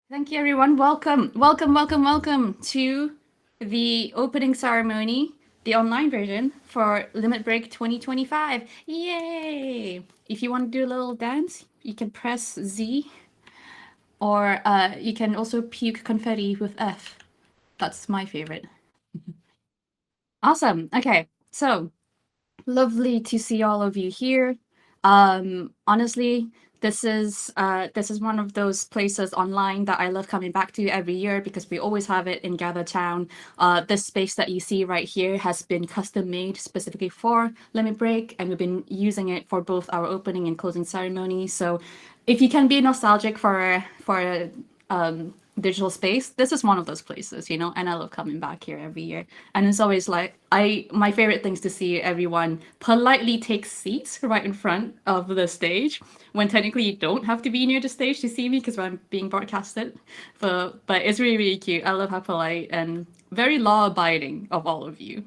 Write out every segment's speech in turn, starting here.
Thank you, everyone. Welcome to the opening ceremony, the online version for Limit Break 2025. Yay! If you want to do a little dance, you can press Z, or you can also puke confetti with F. That's my favorite. Awesome. Okay, so lovely to see all of you here. Honestly, this is one of those places online that I love coming back to every year because we always have it in Gather Town. This space that you see right here has been custom made specifically for Limit Break, and we've been using it for both our opening and closing ceremony. So, if you can be nostalgic for digital space, this is one of those places, and I love coming back here every year. And it's always like my favorite things to see everyone politely take seats right in front of the stage when technically you don't have to be near the stage to see me because I'm being broadcasted. But it's really, really cute. I love how polite and very law abiding of all of you.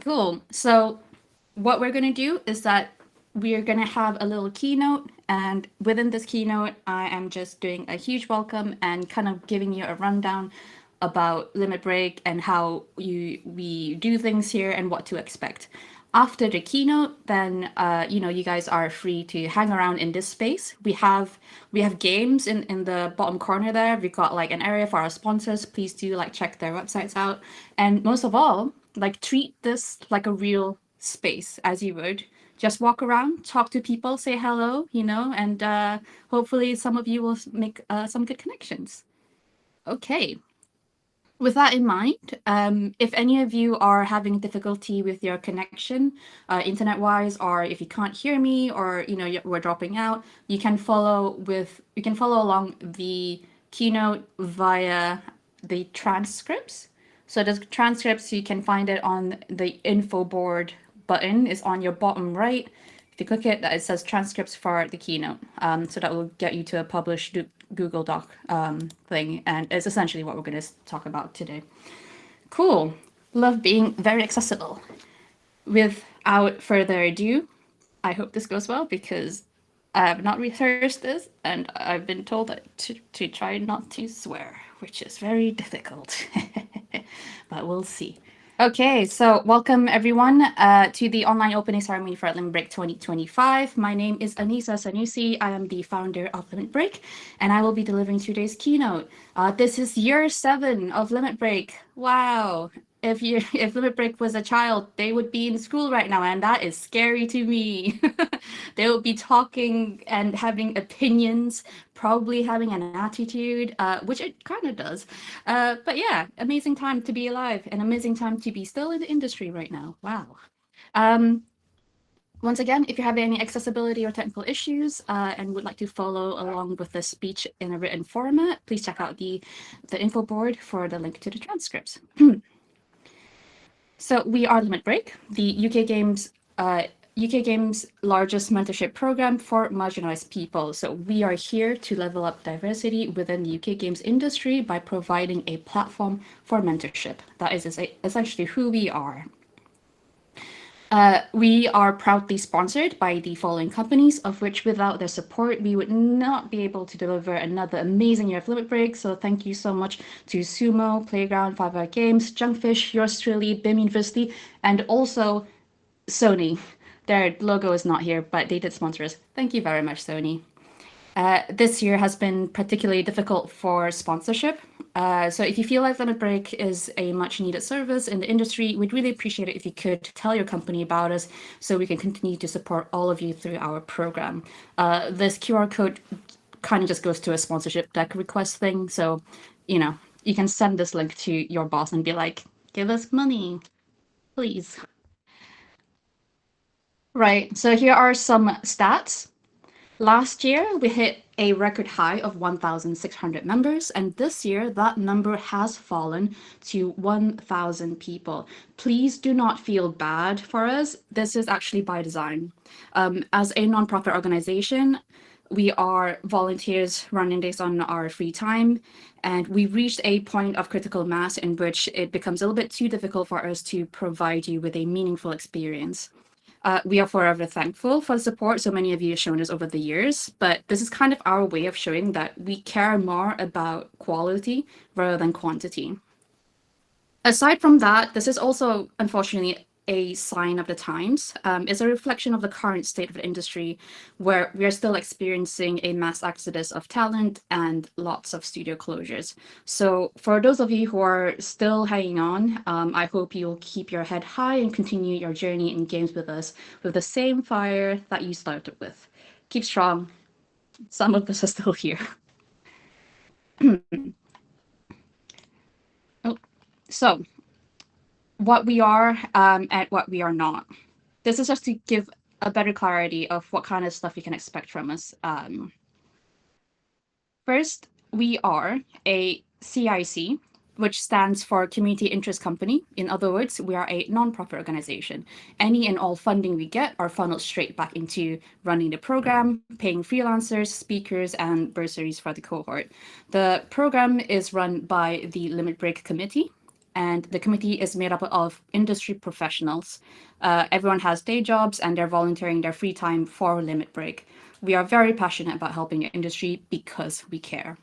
Cool. So what we're going to do is that we are going to have a little keynote, and within this keynote I am just doing a huge welcome and kind of giving you a rundown about Limit Break and how we do things here and what to expect. After the keynote, then you guys are free to hang around in this space. We have games in the bottom corner there. We've got like an area for our sponsors. Please do like check their websites out, and most of all, like treat this like a real space as you would. Just walk around, talk to people, say hello, and hopefully some of you will make some good connections. Okay. With that in mind, if any of you are having difficulty with your connection, internet-wise, or if you can't hear me, or we're dropping out, you can follow along the keynote via the transcripts. So the transcripts, you can find it on the info board button. Is on your bottom right. If you click it, it says transcripts for the keynote. So that will get you to a published Google Doc thing, and it's essentially what we're going to talk about today. Cool. Love being very accessible. Without further ado, I hope this goes well because I have not rehearsed this, and I've been told that to try not to swear, which is very difficult. But we'll see. Okay, so welcome everyone to the online opening ceremony for Limit Break 2025. My name is Anisa Sanusi. I am the founder of Limit Break, and I will be delivering today's keynote. This is year 7 of Limit Break. Wow. If Limit Break was a child, they would be in school right now, and that is scary to me. They would be talking and having opinions, probably having an attitude, which it kind of does. But yeah, amazing time to be alive, and amazing time to be still in the industry right now. Wow. Once again, if you have any accessibility or technical issues and would like to follow along with the speech in a written format, please check out the info board for the link to the transcripts. So we are Limit Break, the UK Games largest mentorship program for marginalized people. So we are here to level up diversity within the UK games industry by providing a platform for mentorship. That is essentially who we are. We are proudly sponsored by the following companies, of which without their support, we would not be able to deliver another amazing year of Limit Break. So thank you so much to Sumo, Playground, 5 Hour Games, Junkfish, yours truly, BIM University, and also Sony. Their logo is not here, but they did sponsor us. Thank you very much, Sony. This year has been particularly difficult for sponsorship. So if you feel like Limit Break is a much needed service in the industry, we'd really appreciate it if you could tell your company about us so we can continue to support all of you through our program. This QR code kind of just goes to a sponsorship deck request thing. So, you can send this link to your boss and be like, give us money, please. Right, so here are some stats. Last year, we hit a record high of 1,600 members, and this year, that number has fallen to 1,000 people. Please do not feel bad for us. This is actually by design. As a nonprofit organization, we are volunteers running this on our free time, and we've reached a point of critical mass in which it becomes a little bit too difficult for us to provide you with a meaningful experience. We are forever thankful for the support so many of you have shown us over the years, but this is kind of our way of showing that we care more about quality rather than quantity. Aside from that, this is also, unfortunately, a sign of the times. It's a reflection of the current state of the industry, where we are still experiencing a mass exodus of talent and lots of studio closures. So for those of you who are still hanging on, I hope you'll keep your head high and continue your journey in games with us with the same fire that you started with. Keep strong. Some of us are still here. Oh, so what we are and what we are not. This is just to give a better clarity of what kind of stuff you can expect from us. First, we are a CIC, which stands for Community Interest Company. In other words, we are a nonprofit organization. Any and all funding we get are funneled straight back into running the program, paying freelancers, speakers, and bursaries for the cohort. The program is run by the Limit Break Committee, and the committee is made up of industry professionals. Everyone has day jobs and they're volunteering their free time for Limit Break. We are very passionate about helping the industry because we care.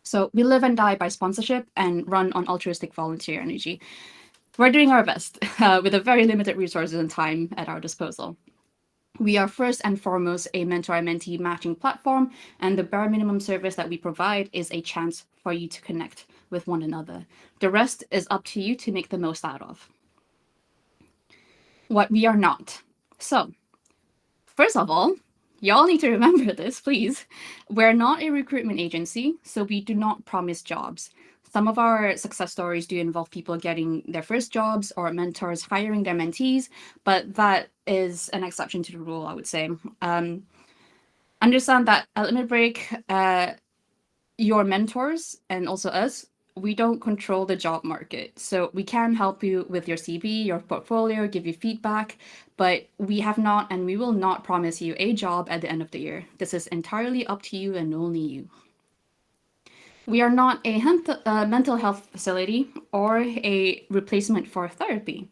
So we live and die by sponsorship and run on altruistic volunteer energy. We're doing our best with a very limited resources and time at our disposal. We are first and foremost a mentor-mentee matching platform, and the bare minimum service that we provide is a chance for you to connect with one another. The rest is up to you to make the most out of. What we are not. So, first of all, y'all need to remember this, please. We're not a recruitment agency, so we do not promise jobs. Some of our success stories do involve people getting their first jobs or mentors hiring their mentees, but that is an exception to the rule, I would say. Understand that at Limit Break, your mentors and also us, we don't control the job market. So we can help you with your CV, your portfolio, give you feedback, but we have not and we will not promise you a job at the end of the year. This is entirely up to you and only you. We are not a mental health facility or a replacement for therapy.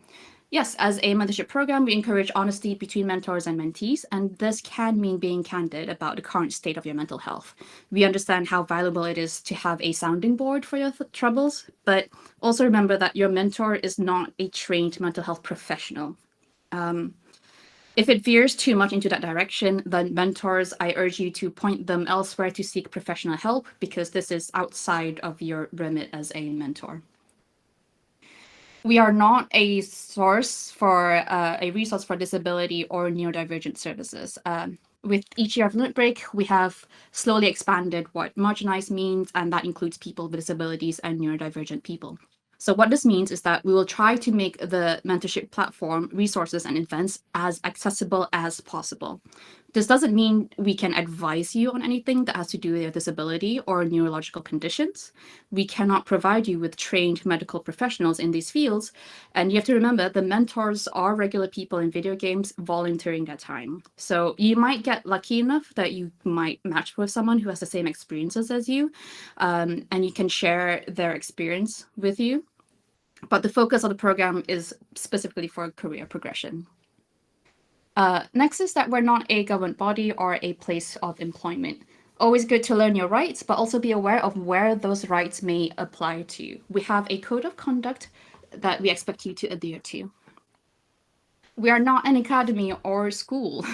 Yes, as a mentorship program, we encourage honesty between mentors and mentees, and this can mean being candid about the current state of your mental health. We understand how valuable it is to have a sounding board for your troubles, but also remember that your mentor is not a trained mental health professional. If it veers too much into that direction, then mentors, I urge you to point them elsewhere to seek professional help, because this is outside of your remit as a mentor. We are not a source for a resource for disability or neurodivergent services. With each year of Limit Break, we have slowly expanded what marginalized means, and that includes people with disabilities and neurodivergent people. So what this means is that we will try to make the mentorship platform, resources, and events as accessible as possible. This doesn't mean we can advise you on anything that has to do with your disability or neurological conditions. We cannot provide you with trained medical professionals in these fields. And you have to remember, the mentors are regular people in video games volunteering their time. So you might get lucky enough that you might match with someone who has the same experiences as you, and you can share their experience with you. But the focus of the program is specifically for career progression. Next is that we're not a government body or a place of employment. Always good to learn your rights, but also be aware of where those rights may apply to you. We have a code of conduct that we expect you to adhere to. We are not an academy or school.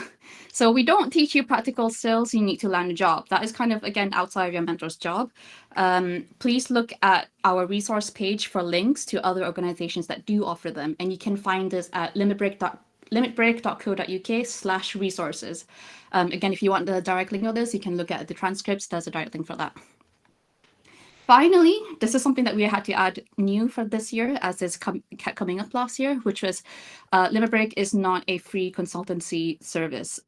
So we don't teach you practical skills you need to land a job. That is kind of, again, outside of your mentor's job. Please look at our resource page for links to other organizations that do offer them. And you can find this at limitbreak.co.uk/resources. Again, if you want the direct link of this, you can look at the transcripts. There's a direct link for that. Finally, this is something that we had to add new for this year, as is kept coming up last year, which was Limit Break is not a free consultancy service.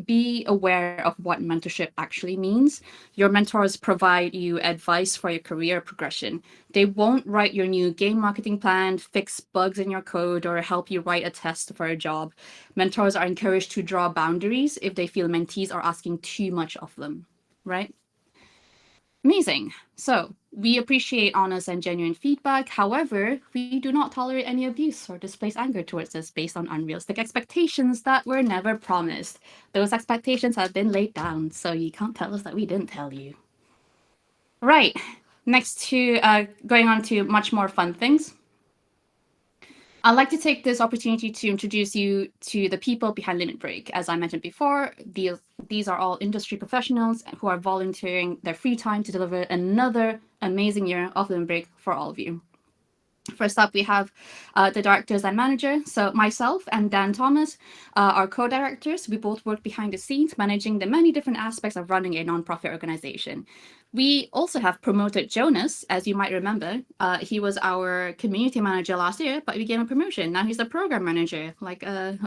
Be aware of what mentorship actually means. Your mentors provide you advice for your career progression. They won't write your new game marketing plan, fix bugs in your code, or help you write a test for a job. Mentors are encouraged to draw boundaries if they feel mentees are asking too much of them, right? Amazing. So we appreciate honest and genuine feedback. However, we do not tolerate any abuse or displays anger towards us based on unrealistic expectations that were never promised. Those expectations have been laid down, so you can't tell us that we didn't tell you. Right. Next to going on to much more fun things. I'd like to take this opportunity to introduce you to the people behind Limit Break. As I mentioned before, these are all industry professionals who are volunteering their free time to deliver another amazing year of Limit Break for all of you. First up, we have the directors and manager. So myself and Dan Thomas are co-directors. We both work behind the scenes, managing the many different aspects of running a nonprofit organization. We also have promoted Jonas, as you might remember. He was our community manager last year, but we gave him a promotion. Now he's the program manager, like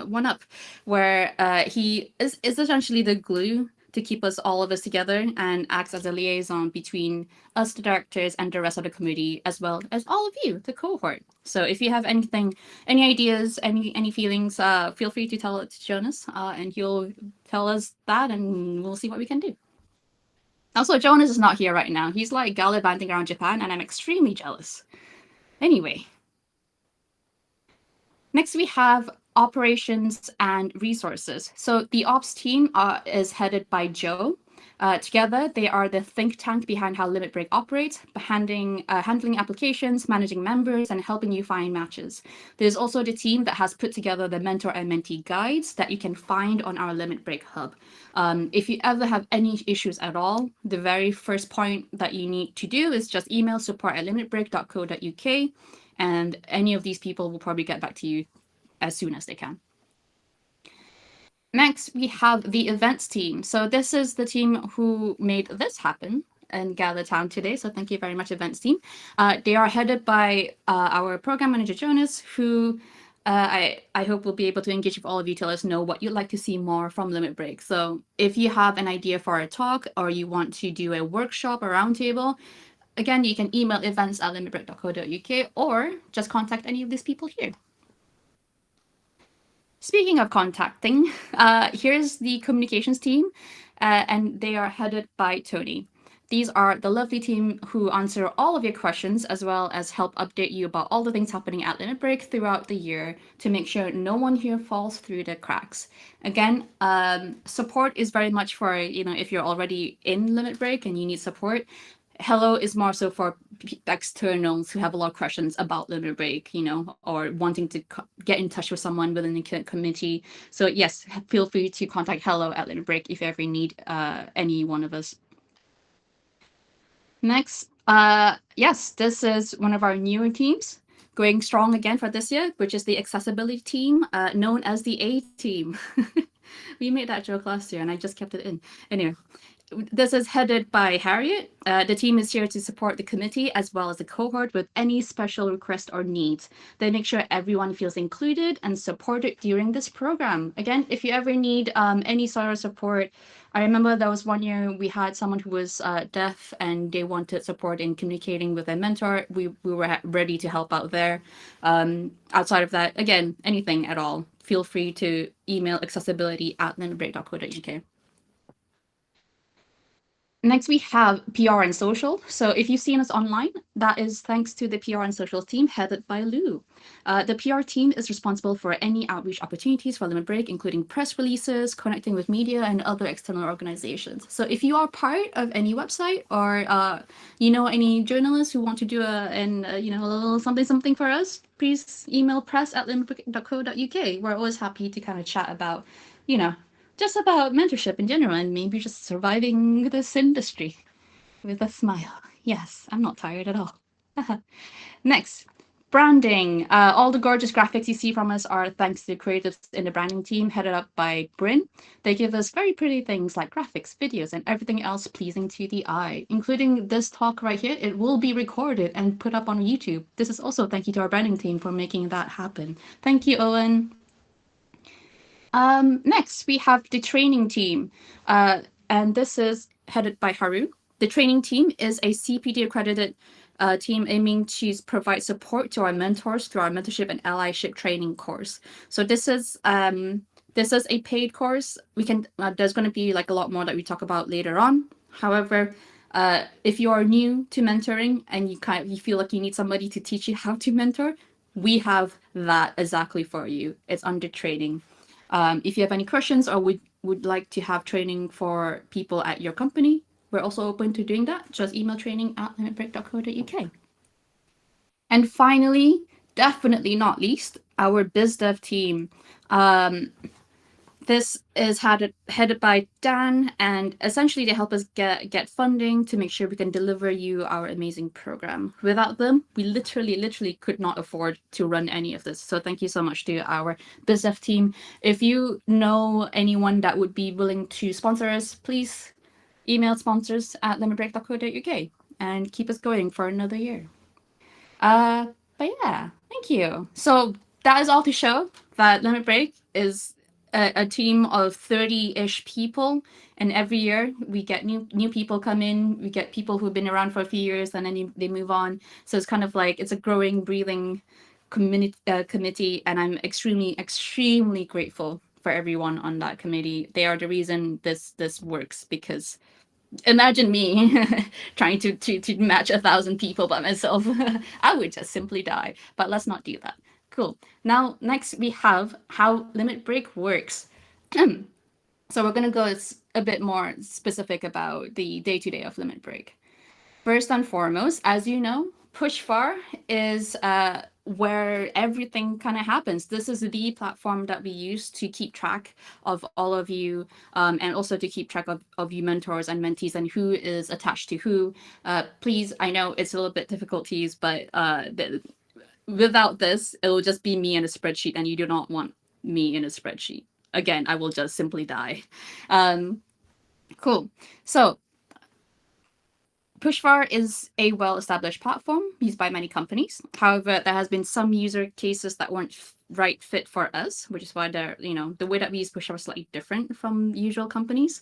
one up, where he is essentially the glue to keep all of us together and acts as a liaison between us, the directors, and the rest of the community, as well as all of you, the cohort. So if you have anything, any ideas, any feelings, feel free to tell it to Jonas, and he'll tell us that, and we'll see what we can do. Also, Jonas is not here right now. He's like gallivanting around Japan, and I'm extremely jealous. Anyway. Next, we have operations and resources. So the ops team is headed by Joe. Together, they are the think tank behind how Limit Break operates, handling applications, managing members, and helping you find matches. There's also the team that has put together the mentor and mentee guides that you can find on our Limit Break hub. If you ever have any issues at all, the very first point that you need to do is just email support@limitbreak.co.uk, and any of these people will probably get back to you as soon as they can. Next, we have the events team. So this is the team who made this happen in Gather Town today. So thank you very much, events team. They are headed by our program manager, Jonas, who I hope will be able to engage with all of you to let us know what you'd like to see more from Limit Break. So if you have an idea for a talk or you want to do a workshop or roundtable, again, you can email events@limitbreak.co.uk or just contact any of these people here. Speaking of contacting, here's the communications team, and they are headed by Tony. These are the lovely team who answer all of your questions, as well as help update you about all the things happening at Limit Break throughout the year to make sure no one here falls through the cracks. Again, support is very much for, if you're already in Limit Break and you need support. Hello is more so for externals who have a lot of questions about Limit Break, or wanting to get in touch with someone within the committee. So yes, feel free to contact Hello at Limit Break if you ever need any one of us. Next, yes, this is one of our newer teams going strong again for this year, which is the accessibility team, known as the A team. We made that joke last year and I just kept it in. Anyway. This is headed by Harriet. The team is here to support the committee as well as the cohort with any special requests or needs. They make sure everyone feels included and supported during this program. Again, if you ever need any sort of support, I remember there was one year we had someone who was deaf and they wanted support in communicating with their mentor. We were ready to help out there. Outside of that, again, anything at all, feel free to email accessibility@limitbreak.co.uk. Next, we have PR and social. So if you've seen us online, that is thanks to the PR and social team headed by Lou. The PR team is responsible for any outreach opportunities for Limit Break, including press releases, connecting with media, and other external organizations. So if you are part of any website or any journalists who want to do a little something for us, please email press@limitbreak.co.uk. We're always happy to kind of chat about, just about mentorship in general and maybe just surviving this industry with a smile. Yes, I'm not tired at all. Next, branding. All the gorgeous graphics you see from us are thanks to the creatives in the branding team headed up by Bryn. They give us very pretty things like graphics, videos, and everything else pleasing to the eye, including this talk right here. It will be recorded and put up on YouTube. This is also thank you to our branding team for making that happen. Thank you, Owen. Next, we have the training team, and this is headed by Haru. The training team is a CPD accredited team aiming to provide support to our mentors through our mentorship and allyship training course. So this is a paid course. There's going to be like a lot more that we talk about later on. However, If you are new to mentoring and you feel like you need somebody to teach you how to mentor, we have that exactly for you. It's under training. If you have any questions or would like to have training for people at your company, we're also open to doing that. Just email training@limitbreak.co.uk. And finally, definitely not least, our BizDev team. This is headed by Dan, and essentially they help us get funding to make sure we can deliver you our amazing program. Without them, we literally could not afford to run any of this. So thank you so much to our BizDev team. If you know anyone that would be willing to sponsor us, please email sponsors@limitbreak.co.uk and keep us going for another year. But yeah, thank you. So that is all to show that Limit Break is a team of 30-ish people, and every year we get new people come in. We get people who've been around for a few years, and then they move on. So it's kind of like it's a growing, breathing committee, and I'm extremely grateful for everyone on that committee. They are the reason this works, because imagine me trying to match 1,000 people by myself. I would just simply die. But let's not do that. Cool. Now, next we have how Limit Break works. So we're going to go a bit more specific about the day-to-day of Limit Break. First and foremost, as you know, Pushfar is where everything kind of happens. This is the platform that we use to keep track of all of you, and also to keep track of you mentors and mentees and who is attached to who. Please, I know it's a little bit difficult to use, but without this, it will just be me in a spreadsheet, and you do not want me in a spreadsheet. Again, I will just simply die. Cool. So Pushfar is a well-established platform used by many companies. However, there has been some user cases that weren't right fit for us, which is why the way that we use Pushfar is slightly different from usual companies.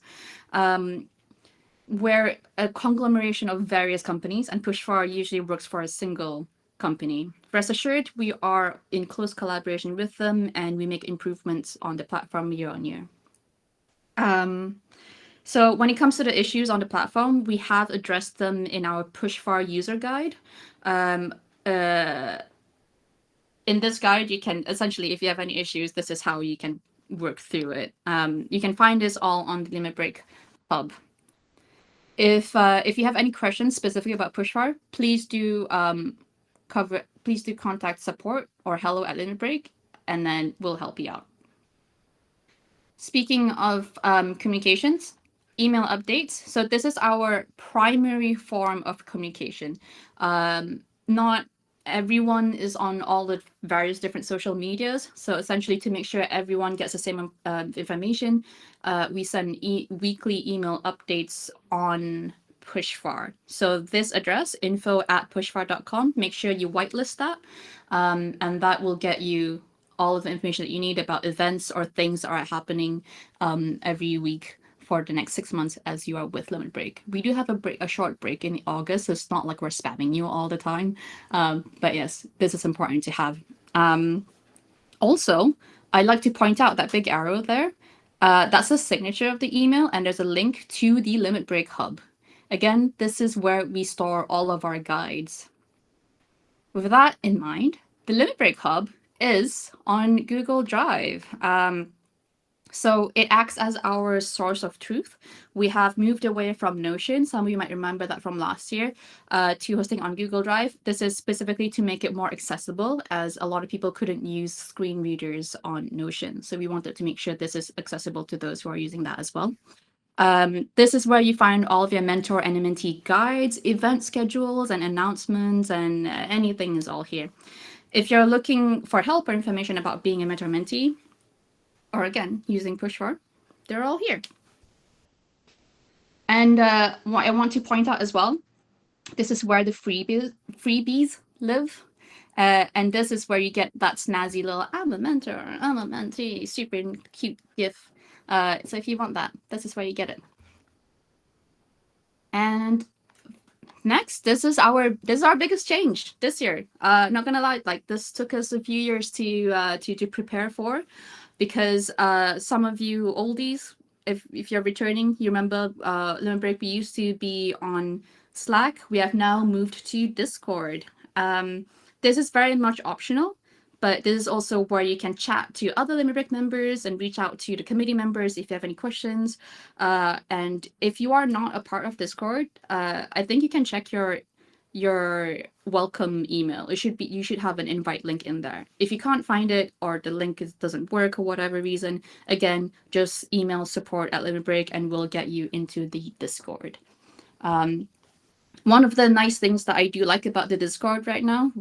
We're a conglomeration of various companies, and Pushfar usually works for a single company. Rest assured, we are in close collaboration with them, and we make improvements on the platform year on year. So when it comes to the issues on the platform, we have addressed them in our Pushfar user guide. In this guide, you can essentially, if you have any issues, this is how you can work through it. You can find this all on the Limit Break hub. If you have any questions specifically about Pushfar, please do contact support or hello@Limit Break, and then we'll help you out. Speaking of communications, email updates. So this is our primary form of communication. Not everyone is on all the various different social medias. So essentially, to make sure everyone gets the same information, we send weekly email updates on Pushfar. So this address, info@pushfar.com, make sure you whitelist that, and that will get you all of the information that you need about events or things that are happening every week for the next 6 months as you are with Limit Break. We do have a short break in August, so it's not like we're spamming you all the time. But yes, this is important to have. Also, I'd like to point out that big arrow there. That's the signature of the email, and there's a link to the Limit Break hub. Again, this is where we store all of our guides. With that in mind, the Limit Break hub is on Google Drive. So it acts as our source of truth. We have moved away from Notion. Some of you might remember that from last year, to hosting on Google Drive. This is specifically to make it more accessible, as a lot of people couldn't use screen readers on Notion. So we wanted to make sure this is accessible to those who are using that as well. This is where you find all of your mentor and mentee guides, event schedules, and announcements, and anything is all here. If you're looking for help or information about being a mentor mentee, or again, using Pushfar, they're all here. And what I want to point out as well, this is where the freebies live. And this is where you get that snazzy little, I'm a mentor, I'm a mentee, super cute GIF. So if you want that, this is where you get it. And next, this is our biggest change this year. Not gonna lie, like this took us a few years to prepare for, because some of you oldies if you're returning, you remember Lemon Break, we used to be on Slack. We have now moved to Discord. This is very much optional, but this is also where you can chat to other Lemon Break members and reach out to the committee members if you have any questions. And if you are not a part of Discord, I think you can check your welcome email. You should have an invite link in there. If you can't find it or the link doesn't work or whatever reason, again, just email support@limitbreak and we'll get you into the Discord. One of the nice things that I do like about the Discord right now,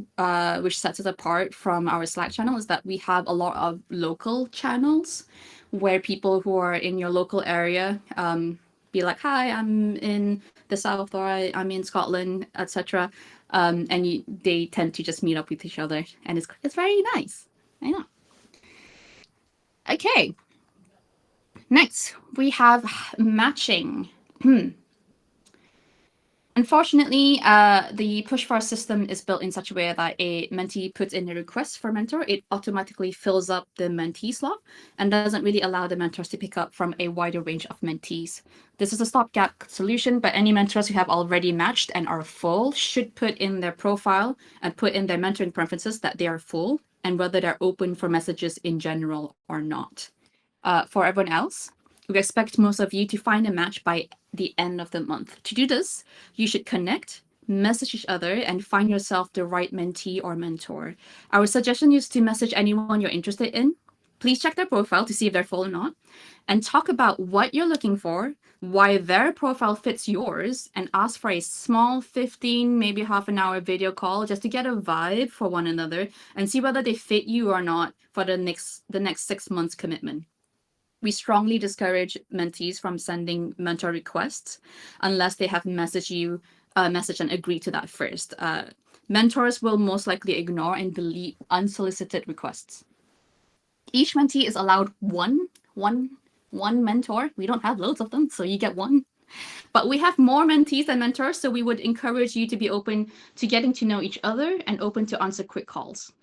which sets it apart from our Slack channel, is that we have a lot of local channels where people who are in your local area be like, hi, I'm in the South, or I'm in Scotland, etc. And they tend to just meet up with each other, and it's very nice. I know. Okay. Next, we have matching. Unfortunately, the push for system is built in such a way that a mentee puts in a request for mentor. It automatically fills up the mentee slot and doesn't really allow the mentors to pick up from a wider range of mentees. This is a stopgap solution, but any mentors who have already matched and are full should put in their profile and put in their mentoring preferences that they are full and whether they're open for messages in general or not. For everyone else, we expect most of you to find a match by the end of the month. To do this, you should connect, message each other, and find yourself the right mentee or mentor. Our suggestion is to message anyone you're interested in. Please check their profile to see if they're full or not, and talk about what you're looking for, why their profile fits yours, and ask for a small 15, maybe half an hour video call just to get a vibe for one another and see whether they fit you or not for the next 6 months commitment. We strongly discourage mentees from sending mentor requests unless they have messaged and agreed to that first. Mentors will most likely ignore and delete unsolicited requests. Each mentee is allowed one mentor. We don't have loads of them, so you get one. But we have more mentees than mentors, so we would encourage you to be open to getting to know each other and open to answer quick calls.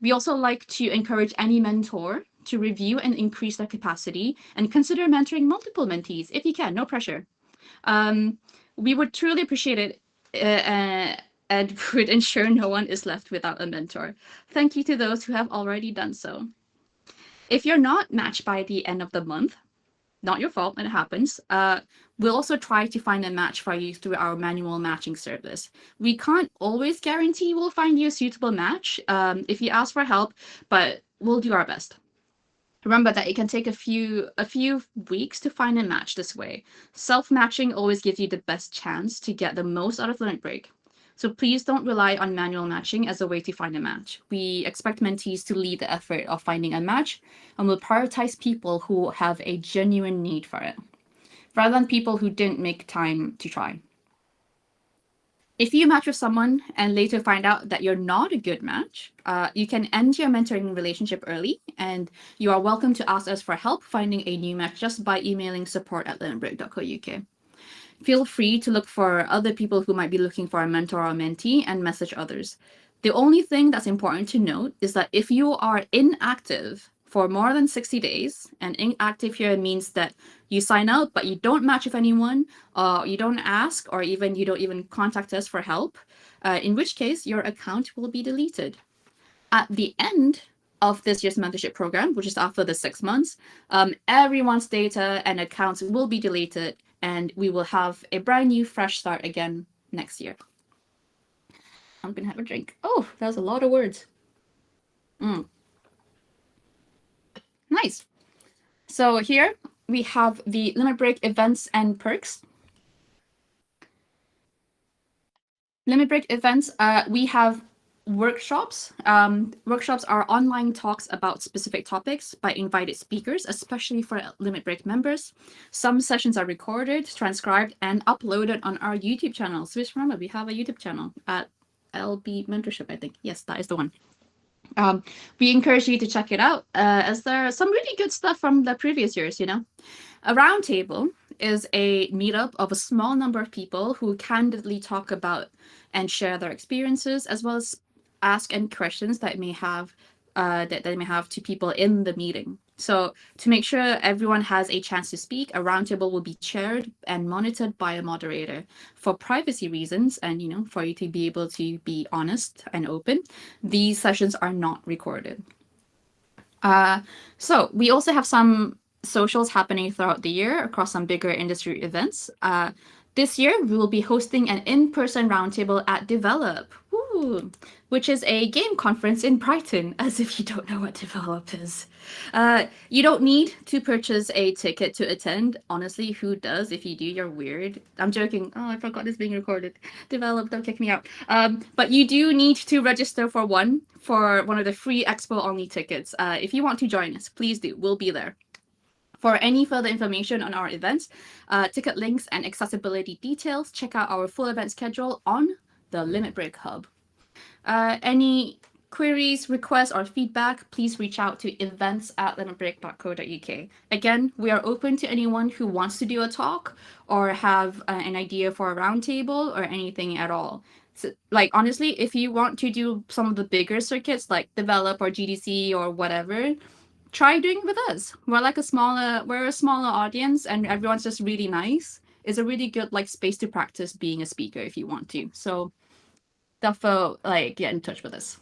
We also like to encourage any mentor to review and increase their capacity and consider mentoring multiple mentees if you can, no pressure. We would truly appreciate it and would ensure no one is left without a mentor. Thank you to those who have already done so. If you're not matched by the end of the month, not your fault, it happens. We'll also try to find a match for you through our manual matching service. We can't always guarantee we'll find you a suitable match if you ask for help, but we'll do our best. Remember that it can take a few weeks to find a match this way. Self-matching always gives you the best chance to get the most out of Limit Break. So please don't rely on manual matching as a way to find a match. We expect mentees to lead the effort of finding a match, and we'll prioritize people who have a genuine need for it, rather than people who didn't make time to try. If you match with someone and later find out that you're not a good match, you can end your mentoring relationship early, and you are welcome to ask us for help finding a new match just by emailing support@limitbreak.co.uk. Feel free to look for other people who might be looking for a mentor or mentee and message others. The only thing that's important to note is that if you are inactive for more than 60 days, and inactive here means that you sign out but you don't match with anyone, or you don't ask, or even you don't even contact us for help, in which case your account will be deleted. At the end of this year's mentorship program, which is after the 6 months, everyone's data and accounts will be deleted, and we will have a brand new fresh start again next year. I'm gonna have a drink. Oh, that was a lot of words. Nice. So here we have the Limit Break events and perks. Limit Break events, we have workshops. Workshops are online talks about specific topics by invited speakers, especially for Limit Break members. Some sessions are recorded, transcribed, and uploaded on our YouTube channel. So just remember, we have a YouTube channel at LB Mentorship, I think. Yes, that is the one. We encourage you to check it out, as there are some really good stuff from the previous years, you know. A roundtable is a meetup of a small number of people who candidly talk about and share their experiences, as well as ask any questions that may have that they may have to people in the meeting. So to make sure everyone has a chance to speak, a roundtable will be chaired and monitored by a moderator. For privacy reasons, and for you to be able to be honest and open, these sessions are not recorded. So we also have some socials happening throughout the year across some bigger industry events. This year, we will be hosting an in-person roundtable at Develop, which is a game conference in Brighton, as if you don't know what Develop is. You don't need to purchase a ticket to attend. Honestly, who does? If you do, you're weird. I'm joking. Oh, I forgot this being recorded. Develop, don't kick me out. But you do need to register for one of the free expo-only tickets. If you want to join us, please do. We'll be there. For any further information on our events, ticket links, and accessibility details, check out our full event schedule on the Limit Break Hub. Any queries, requests, or feedback, please reach out to events@limitbreak.co.uk. Again, we are open to anyone who wants to do a talk or have an idea for a roundtable or anything at all. So, honestly, if you want to do some of the bigger circuits like Develop or GDC or whatever, try doing it with us. We're a smaller audience, and everyone's just really nice. It's a really good space to practice being a speaker if you want to. So definitely get in touch with us.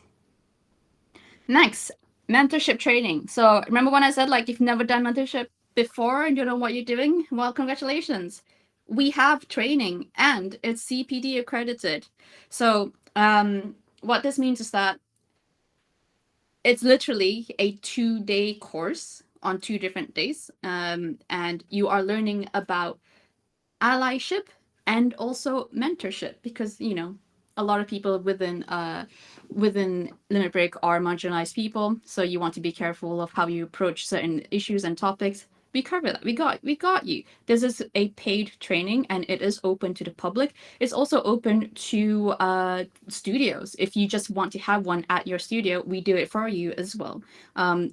Next, mentorship training. So remember when I said if you've never done mentorship before and you don't know what you're doing? Well, congratulations. We have training and it's CPD accredited. So what this means is that it's literally a 2-day course on 2 different days. And you are learning about allyship and also mentorship because, a lot of people within Limit Break are marginalized people. So you want to be careful of how you approach certain issues and topics. We cover that. We got you. This is a paid training and it is open to the public. It's also open to studios. If you just want to have one at your studio, we do it for you as well.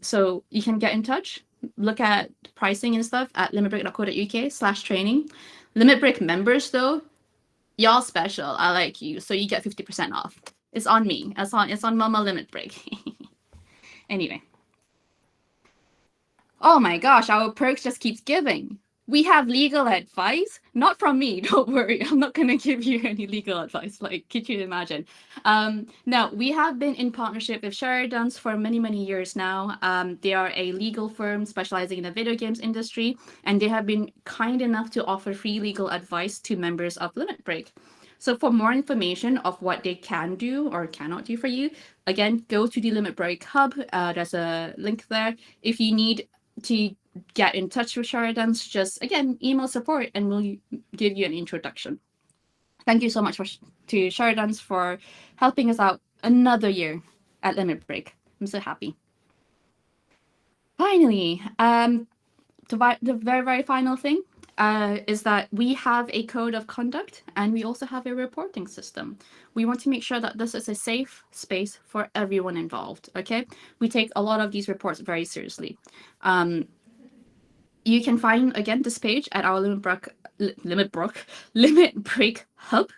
So you can get in touch, look at pricing and stuff at limitbreak.co.uk/training. Limit Break members though, y'all special. I like you. So you get 50% off. It's on me. It's on Mama Limit Break. Anyway. Oh my gosh, our perks just keeps giving. We have legal advice, not from me, don't worry. I'm not going to give you any legal advice, could you imagine? No, we have been in partnership with Sheridans for many, many years now. They are a legal firm specializing in the video games industry, and they have been kind enough to offer free legal advice to members of Limit Break. So for more information of what they can do or cannot do for you, again, go to the Limit Break Hub. There's a link there. If you need to get in touch with Sheridans, just again email support and we'll give you an introduction. Thank you so much to Sheridans for helping us out another year at Limit Break. I'm so happy. Finally, the very, very final thing is that we have a code of conduct and we also have a reporting system. We want to make sure that this is a safe space for everyone involved, okay? We take a lot of these reports very seriously. You can find, again, this page at our Limit Break Hub.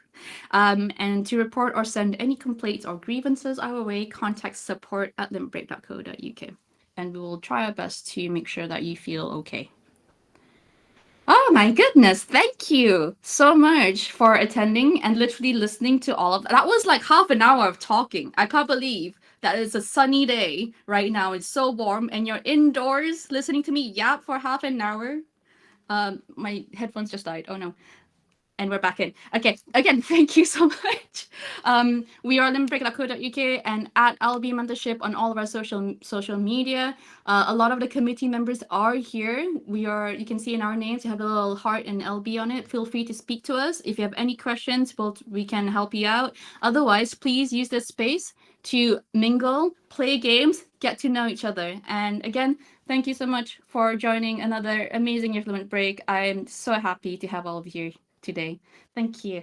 And to report or send any complaints or grievances our way, contact support@limitbreak.co.uk. And we will try our best to make sure that you feel okay. Oh my goodness, thank you so much for attending and literally listening to all of that. That was half an hour of talking. I can't believe that it's a sunny day right now. It's so warm and you're indoors listening to me yap for half an hour. My headphones just died. Oh no. And we're back in. Okay, again, thank you so much. We are limitbreak.co.uk and at LB Mentorship on all of our social media. A lot of the committee members are here. You can see in our names, you have a little heart and LB on it. Feel free to speak to us. If you have any questions, we can help you out. Otherwise, please use this space to mingle, play games, get to know each other. And again, thank you so much for joining another amazing year of Limit Break. I'm so happy to have all of you today. Thank you.